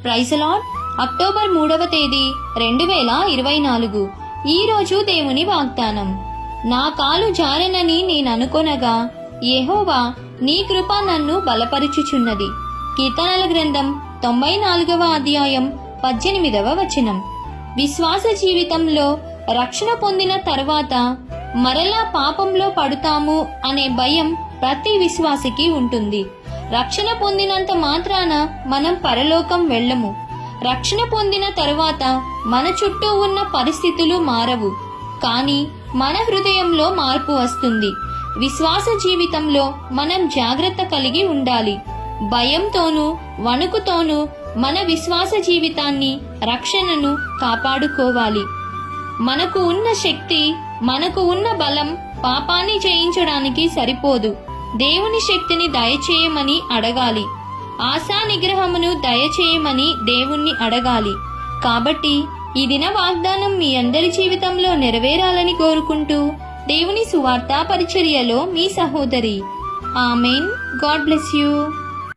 Praise lord. October 3వ తేదీ 2024. ఈ రోజు దేవుని వాగ్దానం. నా కాలు జారనని నేననుకొనగా యెహోవా నీ కృప నన్ను బలపరుచుచున్నది. కీర్తనల గ్రంథం 94వ అధ్యాయం 18వ వచనం. విశ్వాస జీవితంలో రక్షణ పొందిన తర్వాత మరలా పాపంలో పడుతాము అనే భయం ప్రతి విశ్వాసికి ఉంటుంది. రక్షణ పొందినంత మాత్రాన మనం పరలోకం వెళ్ళము. రక్షణ పొందిన తరువాత మన చుట్టూ ఉన్న పరిస్థితులు మారవు, కానీ మన హృదయంలో మార్పు వస్తుంది. విశ్వాస జీవితంలో మనం జాగ్రత్త కలిగి ఉండాలి. భయంతోనూ వణుకుతోనూ మన విశ్వాస జీవితాన్ని, రక్షణను కాపాడుకోవాలి. మనకు ఉన్న శక్తి, మనకు ఉన్న బలం పాపాన్ని జయించడానికి సరిపోదు. దేవుని శక్తిని దయచేయమని అడగాలి. ఆశా నిగ్రహమును దయచేయమని దేవుణ్ణి అడగాలి. కాబట్టి ఈ దిన వాగ్దానం మీ అందరి జీవితంలో నెరవేరాలని కోరుకుంటూ దేవుని సువార్తా పరిచర్యలో మీ సహోదరి. ఆమెన్. God bless you.